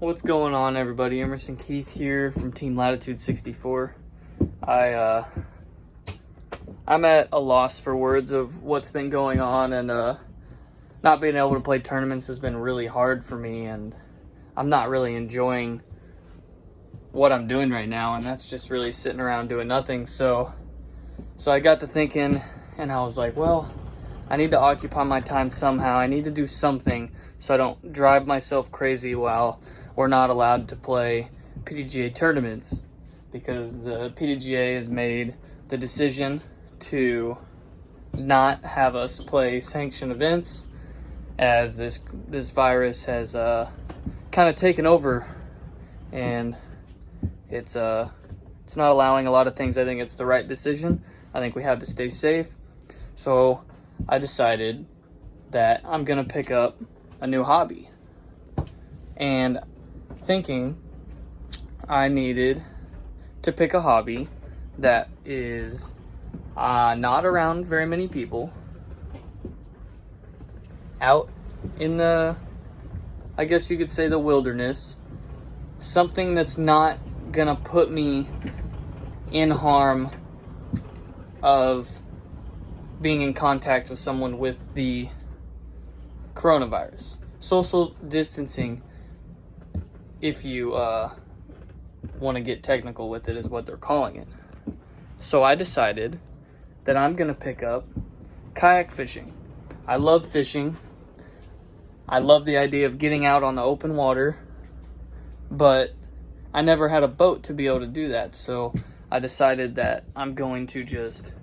What's going on, everybody? Emerson Keith here from Team Latitude 64. I'm at a loss for words of what's been going on, and not being able to play tournaments has been really hard for me, and I'm not really enjoying what I'm doing right now, and that's just really sitting around doing nothing. So I got to thinking, and I was like, well, I need to occupy my time somehow. I need to do something so I don't drive myself crazy while we're not allowed to play Pdga tournaments, because the Pdga has made the decision to not have us play sanctioned events, as this virus has kind of taken over, and it's not allowing a lot of things. I think it's the right decision. I think we have to stay safe. So I decided that I'm gonna pick up a new hobby, and thinking I needed to pick a hobby that is not around very many people, out in the, I guess you could say, the wilderness, something that's not gonna put me in harm of being in contact with someone with the coronavirus. Social distancing, if you want to get technical with it, is what they're calling it. So I decided that I'm going to pick up kayak fishing. I love fishing. I love the idea of getting out on the open water, but I never had a boat to be able to do that. So I decided that I'm going to just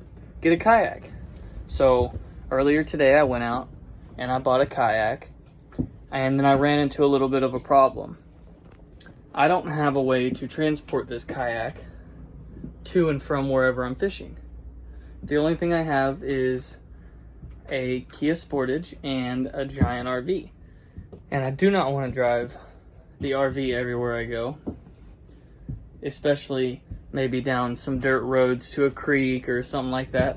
get a kayak. So earlier today I went out and I bought a kayak, and then I ran into a little bit of a problem. I don't have a way to transport this kayak to and from wherever I'm fishing. The only thing I have is a Kia Sportage and a giant RV. And I do not want to drive the RV everywhere I go, especially maybe down some dirt roads to a creek or something like that.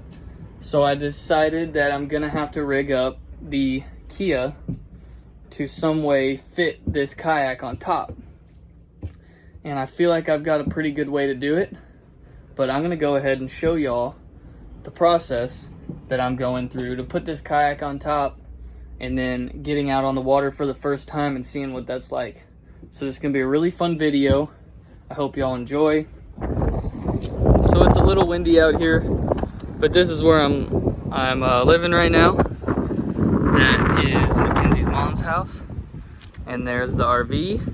So I decided that I'm gonna have to rig up the Kia to some way fit this kayak on top. And I feel like I've got a pretty good way to do it, but I'm gonna go ahead and show y'all the process that I'm going through to put this kayak on top, and then getting out on the water for the first time and seeing what that's like. So this is gonna be a really fun video. I hope y'all enjoy. So it's a little windy out here, but this is where I'm living right now. That is Mackenzie's mom's house, and there's the RV,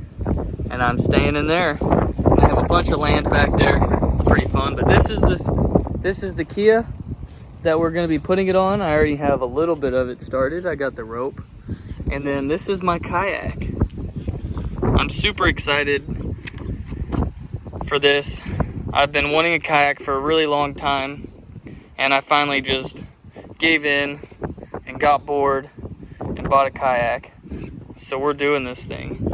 and I'm staying in there. I have a bunch of land back there. It's pretty fun. But this is the Kia that we're going to be putting it on. I already have a little bit of it started. I got the rope, and then this is my kayak. I'm super excited for this. I've been wanting a kayak for a really long time, and I finally just gave in and got bored and bought a kayak. So we're doing this thing.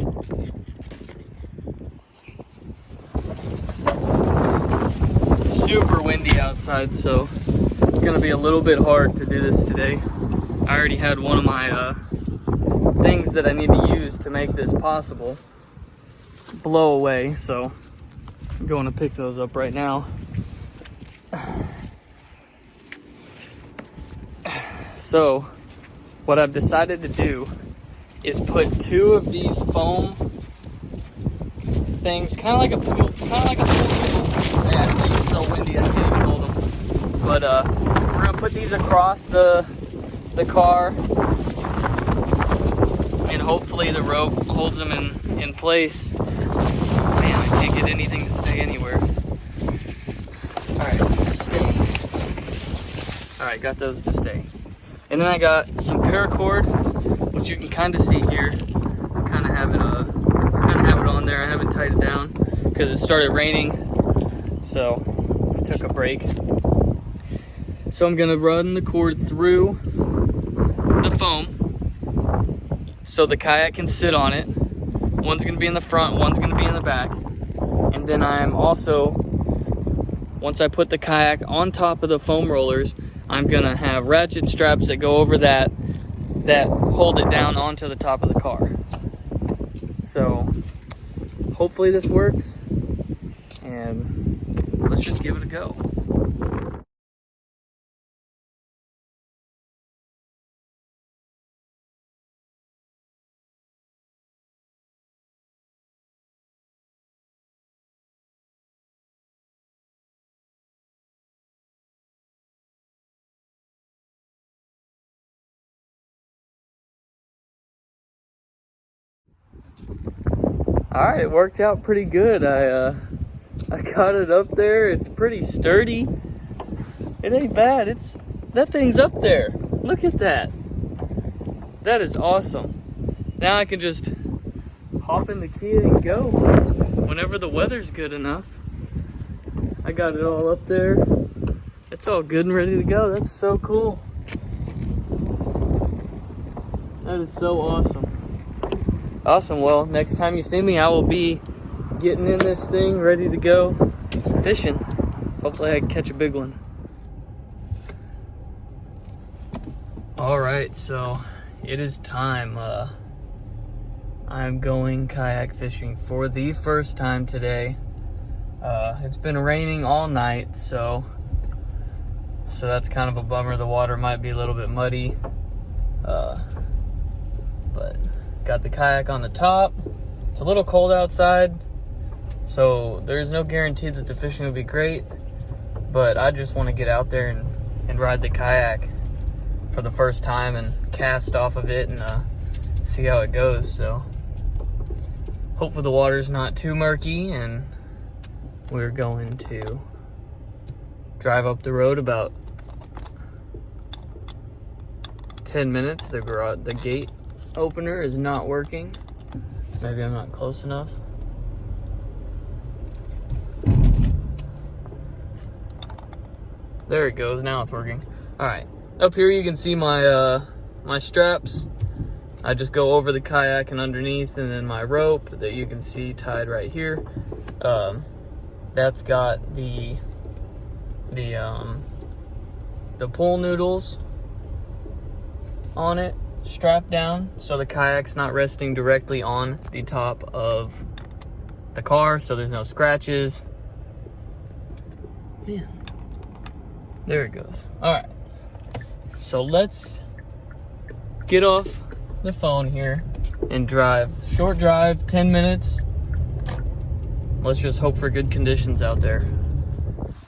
It's super windy outside, so it's gonna be a little bit hard to do this today. I already had one of my things that I need to use to make this possible blow away, so I'm going to pick those up right now. So what I've decided to do is put two of these foam things, kind of like a pool. Yeah, it's so windy I can't even hold them. But we're gonna put these across the car, and hopefully the rope holds them in place. Man, I can't get anything to stay anywhere. All right, stay. All right, got those to stay. And then I got some paracord, which you can kind of see here. Kind of have it on there. I haven't tied it down because it started raining, so I took a break. So I'm gonna run the cord through the foam so the kayak can sit on it. One's gonna be in the front, one's gonna be in the back. And then I'm also, once I put the kayak on top of the foam rollers, I'm gonna have ratchet straps that go over that hold it down onto the top of the car. So hopefully this works, and let's just give it a go. All right, it worked out pretty good. I got it up there. It's pretty sturdy. It ain't bad. That thing's up there. Look at that. That is awesome. Now I can just hop in the Kia and go whenever the weather's good enough. I got it all up there. It's all good and ready to go. That's so cool. That is so awesome. Awesome. Well, next time you see me, I will be getting in this thing, ready to go fishing. Hopefully I can catch a big one. All right, so it is time. I'm going kayak fishing for the first time today. It's been raining all night, so that's kind of a bummer. The water might be a little bit muddy, but got the kayak on the top. It's a little cold outside, so there's no guarantee that the fishing will be great, but I just want to get out there and ride the kayak for the first time and cast off of it and see how it goes. So hopefully the water's not too murky, and we're going to drive up the road about 10 minutes. The gate opener is not working. Maybe I'm not close enough. There it goes. Now it's working. All right. Up here you can see my my straps. I just go over the kayak and underneath, and then my rope that you can see tied right here. That's got the pool noodles on it, strapped down, so the kayak's not resting directly on the top of the car, so there's no scratches. Man, there it goes. All right, so let's get off the phone here and drive. Short drive, 10 minutes. Let's just hope for good conditions out there.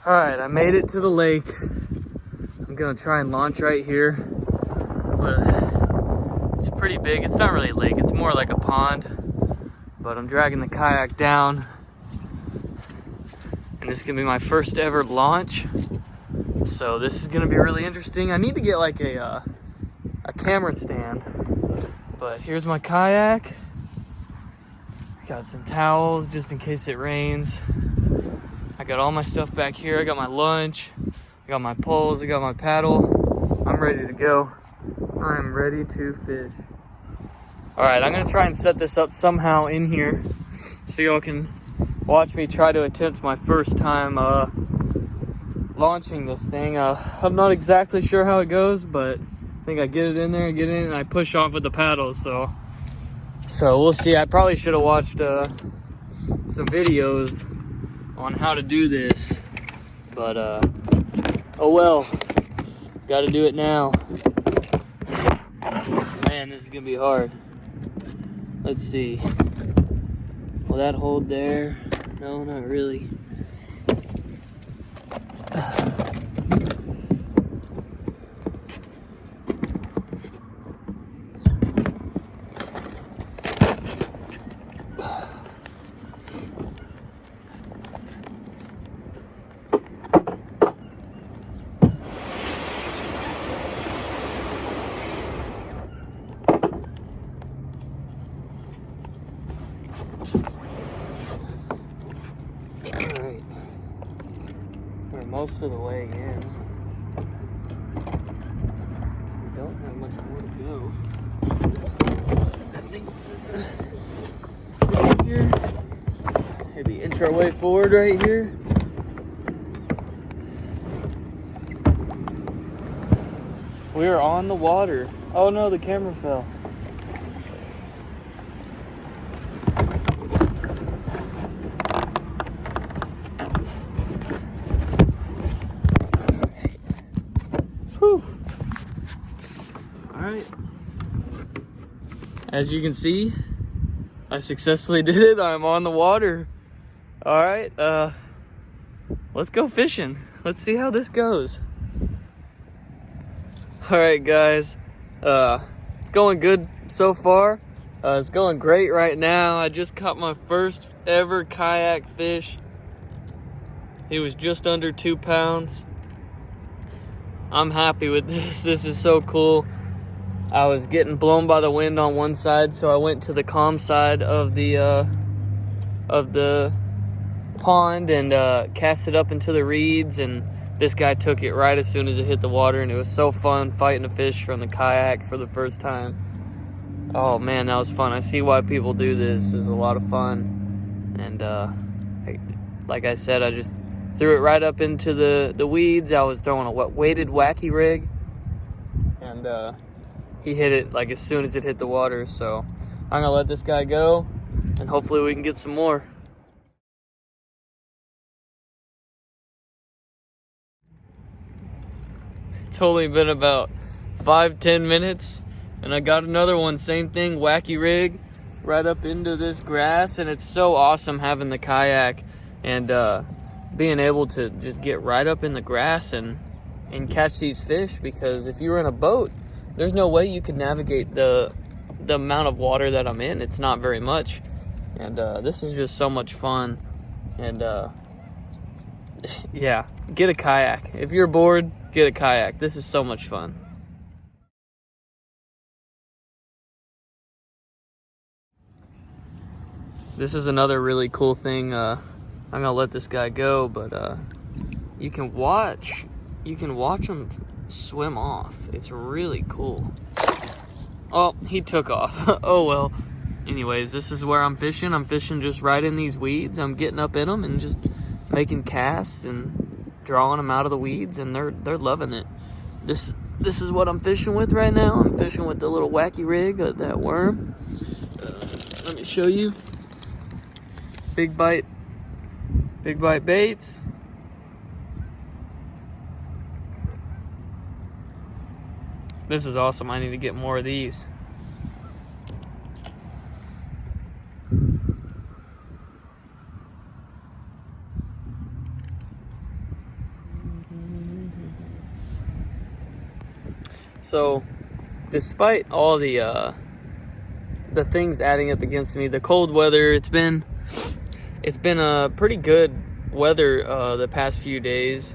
All right, I made it to the lake. I'm gonna try and launch right here, but it's pretty big. It's not really a lake, it's more like a pond, but I'm dragging the kayak down, and this is gonna be my first ever launch, so this is gonna be really interesting. I need to get like a camera stand, but here's my kayak. Got some towels just in case it rains. I got all my stuff back here. I got my lunch, I got my poles, I got my paddle. I'm ready to go. I'm ready to fish. All right, I'm gonna try and set this up somehow in here so y'all can watch me try to attempt my first time launching this thing. I'm not exactly sure how it goes, but I think I get it in there, and I push off with the paddle, so we'll see. I probably should have watched some videos on how to do this, but oh well, gotta do it now. Man, this is gonna be hard. Let's see, will that hold there? No, not really. Alright, we're most of the way in. We don't have much more to go. I think sit here, maybe inch our way forward right here. We're on the water. Oh no, the camera fell. As you can see, I successfully did it. I'm on the water. All right, let's go fishing. Let's see how this goes. All right, guys, it's going good so far. It's going great right now. I just caught my first ever kayak fish. He was just under 2 pounds. I'm happy with this. This is so cool. I was getting blown by the wind on one side, so I went to the calm side of the pond and cast it up into the reeds, and this guy took it right as soon as it hit the water, and it was so fun fighting a fish from the kayak for the first time. Oh man, that was fun. I see why people do this. It's a lot of fun. And like I said, I just threw it right up into the weeds. I was throwing a weighted wacky rig, and he hit it like as soon as it hit the water. So I'm gonna let this guy go, and hopefully we can get some more. It's only been about 5-10 minutes, and I got another one. Same thing, wacky rig, right up into this grass. And it's so awesome having the kayak and being able to just get right up in the grass and catch these fish, because if you were in a boat, there's no way you could navigate the amount of water that I'm in. It's not very much, and this is just so much fun. And yeah, get a kayak. If you're bored, get a kayak. This is so much fun. This is another really cool thing. I'm gonna let this guy go, but you can watch him swim off. It's really cool. Oh, he took off. Oh well. Anyways, this is where I'm fishing. I'm fishing just right in these weeds. I'm getting up in them and just making casts and drawing them out of the weeds, and they're loving it. This is what I'm fishing with right now. I'm fishing with the little wacky rig, that worm. Let me show you. Big bite baits. This is awesome. I need to get more of these. So, despite all the things adding up against me, the cold weather, it's been a pretty good weather the past few days.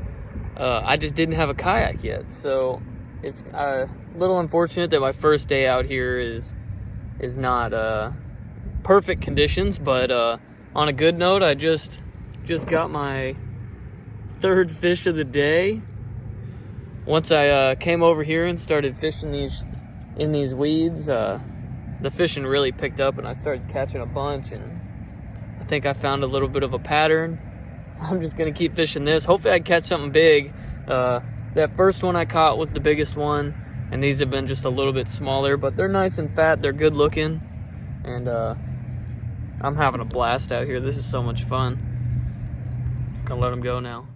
I just didn't have a kayak yet, so it's a little unfortunate that my first day out here is not perfect conditions. But on a good note, I just got my third fish of the day. Once I came over here and started fishing in these weeds, the fishing really picked up, and I started catching a bunch, and I think I found a little bit of a pattern. I'm just gonna keep fishing this. Hopefully I catch something big. That first one I caught was the biggest one, and these have been just a little bit smaller, but they're nice and fat. They're good looking, and I'm having a blast out here. This is so much fun. Gonna let them go now.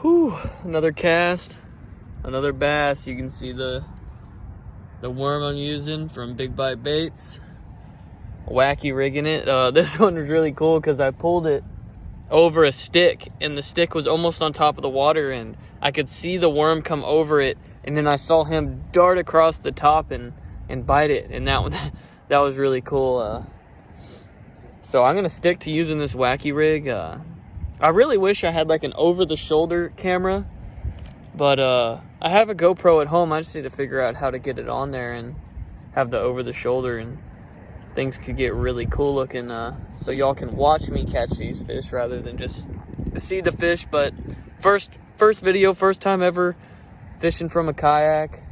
Whew, another cast, another bass. You can see the worm I'm using from Big Bite Baits. Wacky rigging it. This one was really cool because I pulled it over a stick, and the stick was almost on top of the water, and I could see the worm come over it, and then I saw him dart across the top and bite it, and that was really cool. So I'm gonna stick to using this wacky rig. I really wish I had like an over-the-shoulder camera, but I have a GoPro at home. I just need to figure out how to get it on there and have the over-the-shoulder, and things could get really cool looking, so y'all can watch me catch these fish rather than just see the fish. But first video, first time ever fishing from a kayak,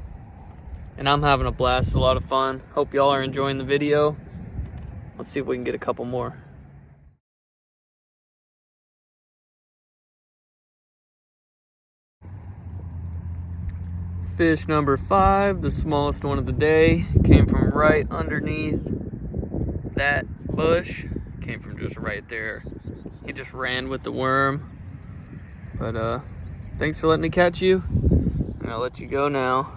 and I'm having a blast. It's a lot of fun. Hope y'all are enjoying the video. Let's see if we can get a couple more. fish number 5, the smallest one of the day. Came from right underneath that bush. Came from just right there. He just ran with the worm. But thanks for letting me catch you. And I'll let you go now.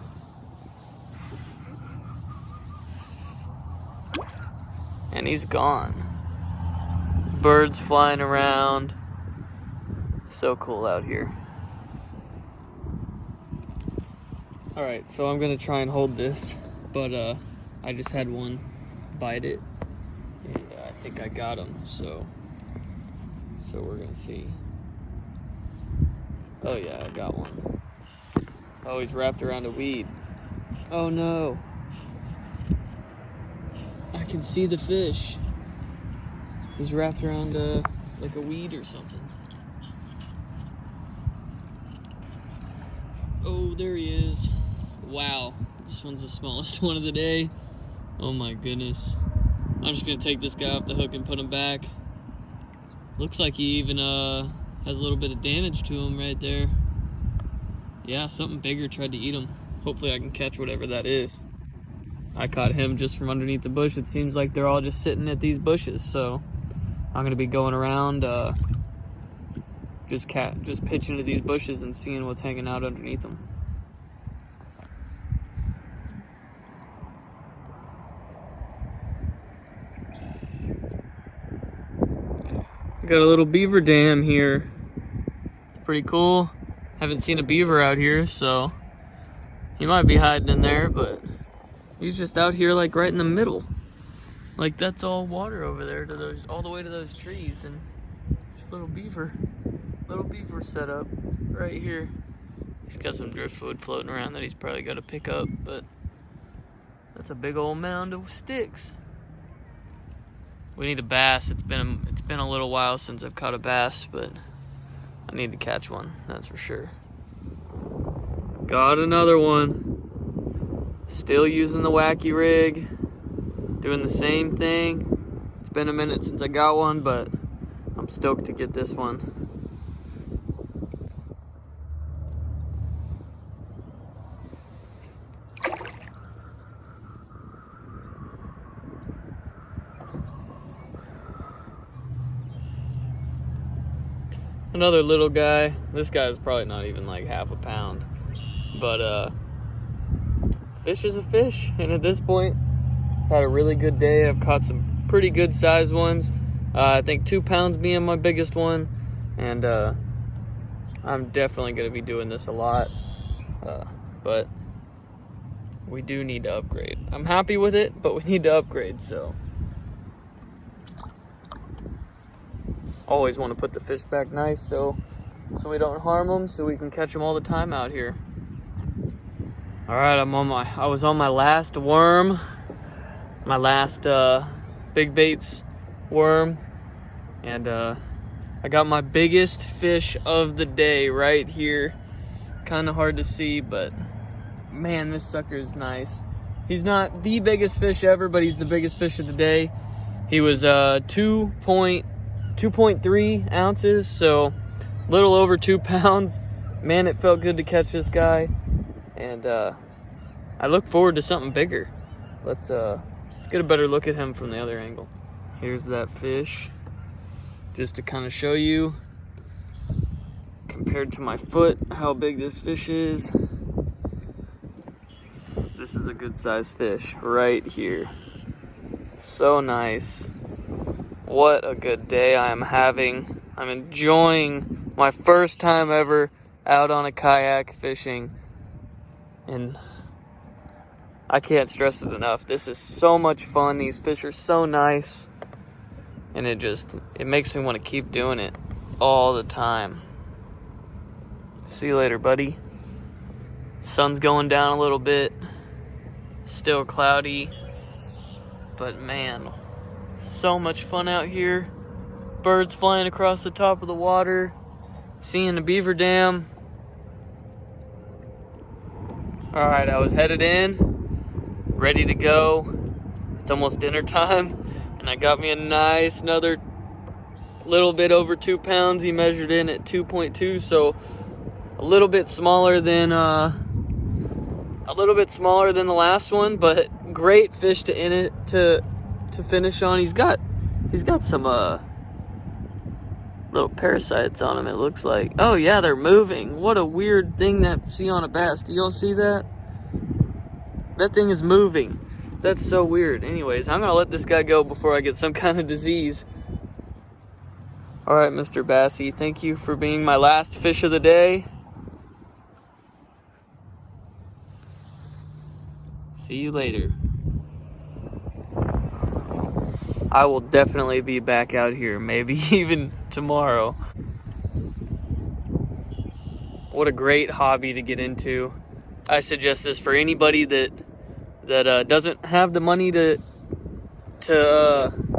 And he's gone. Birds flying around. So cool out here. All right, so I'm gonna try and hold this, but I just had one bite it, and I think I got him. So we're gonna see. Oh yeah, I got one. Oh, he's wrapped around a weed. Oh no! I can see the fish. He's wrapped around like a weed or something. Oh, there he is. Wow, this one's the smallest one of the day. Oh my goodness. I'm just gonna take this guy off the hook and put him back. Looks like he even has a little bit of damage to him right there. Yeah, something bigger tried to eat him. Hopefully I can catch whatever that is. I caught him just from underneath the bush. It seems like they're all just sitting at these bushes, so I'm gonna be going around just pitching to these bushes and seeing what's hanging out underneath them. Got a little beaver dam here. It's pretty cool. Haven't seen a beaver out here, so he might be hiding in there, but he's just out here like right in the middle. Like that's all water over there to those, all the way to those trees, and just little beaver set up right here. He's got some driftwood floating around that he's probably got to pick up, but that's a big old mound of sticks. We need a bass. It's been a little while since I've caught a bass, but I need to catch one, that's for sure. Got another one. Still using the wacky rig, doing the same thing. It's been a minute since I got one, but I'm stoked to get this one. Another little guy. This guy's probably not even like half a pound, but fish is a fish, and at this point I've had a really good day. I've caught some pretty good sized ones. I think 2 pounds being my biggest one, and I'm definitely going to be doing this a lot, but we do need to upgrade. I'm happy with it, but we need to upgrade, so always want to put the fish back nice so we don't harm them, so we can catch them all the time out here. All right, I was on my last worm, my last big baits worm, and I got my biggest fish of the day right here. Kind of hard to see, but man, this sucker is nice. He's not the biggest fish ever, but he's the biggest fish of the day. He was 2.3 ounces, so a little over 2 pounds. Man, it felt good to catch this guy, and I look forward to something bigger. Let's get a better look at him from the other angle. Here's that fish, just to kind of show you compared to my foot how big this fish is. This is a good sized fish right here. So nice. What a good day I am having. I'm enjoying my first time ever out on a kayak fishing, and I can't stress it enough. This is so much fun. These fish are so nice, and it makes me want to keep doing it all the time. See you later, buddy. Sun's going down a little bit. Still cloudy, but man, so much fun out here. Birds flying across the top of the water, seeing the beaver dam. All right, I was headed in, ready to go. It's almost dinner time, and I got me a nice, another little bit over 2 pounds. He measured in at 2.2, so a little bit smaller than A little bit smaller than the last one, but great fish to finish on. He's got some little parasites on him, it looks like. Oh yeah, they're moving. What a weird thing to see on a bass. Do y'all see that? That thing is moving. That's so weird. Anyways, I'm gonna let this guy go before I get some kind of disease. All right, Mr. Bassy, thank you for being my last fish of the day. See you later. I will definitely be back out here, maybe even tomorrow. What a great hobby to get into. I suggest this for anybody that doesn't have the money to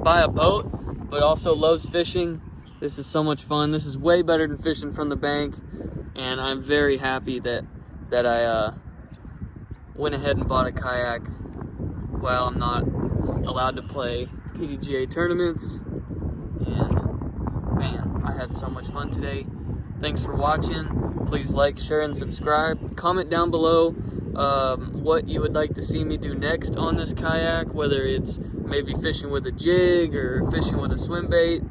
buy a boat, but also loves fishing. This is so much fun. This is way better than fishing from the bank, and I'm very happy that I went ahead and bought a kayak while I'm not allowed to play Pdga tournaments. And man, I had so much fun today. Thanks for watching. Please like, share, and subscribe. Comment down below what you would like to see me do next on this kayak, whether it's maybe fishing with a jig or fishing with a swim bait.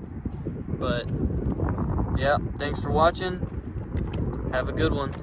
But yeah, thanks for watching. Have a good one.